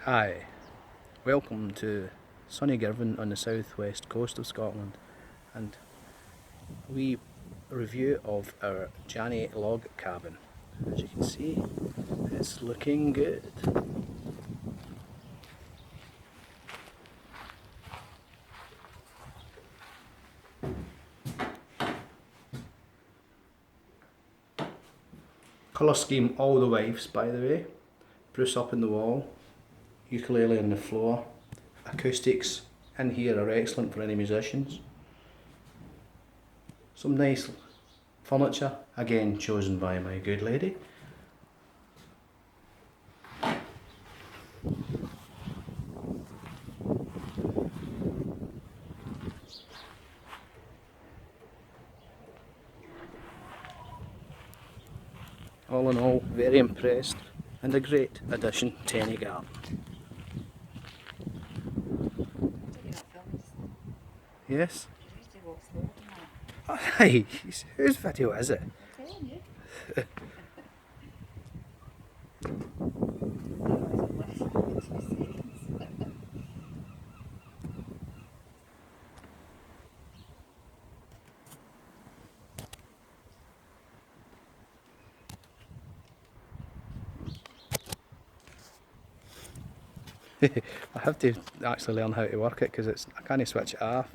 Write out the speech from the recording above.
Hi, welcome to sunny Girvan on the southwest coast of Scotland, and a wee review of our Jannie log cabin. As you can see, it's looking good. Colour scheme all the wives, by the way. Spruce up in the wall, ukulele on the floor. Acoustics in here are excellent for any musicians. Some nice furniture, again chosen by my good lady. All in all, very impressed, and a great addition to any garden. Yes? Aye, whose video is it? I have to actually learn how to work it because I can't switch it off.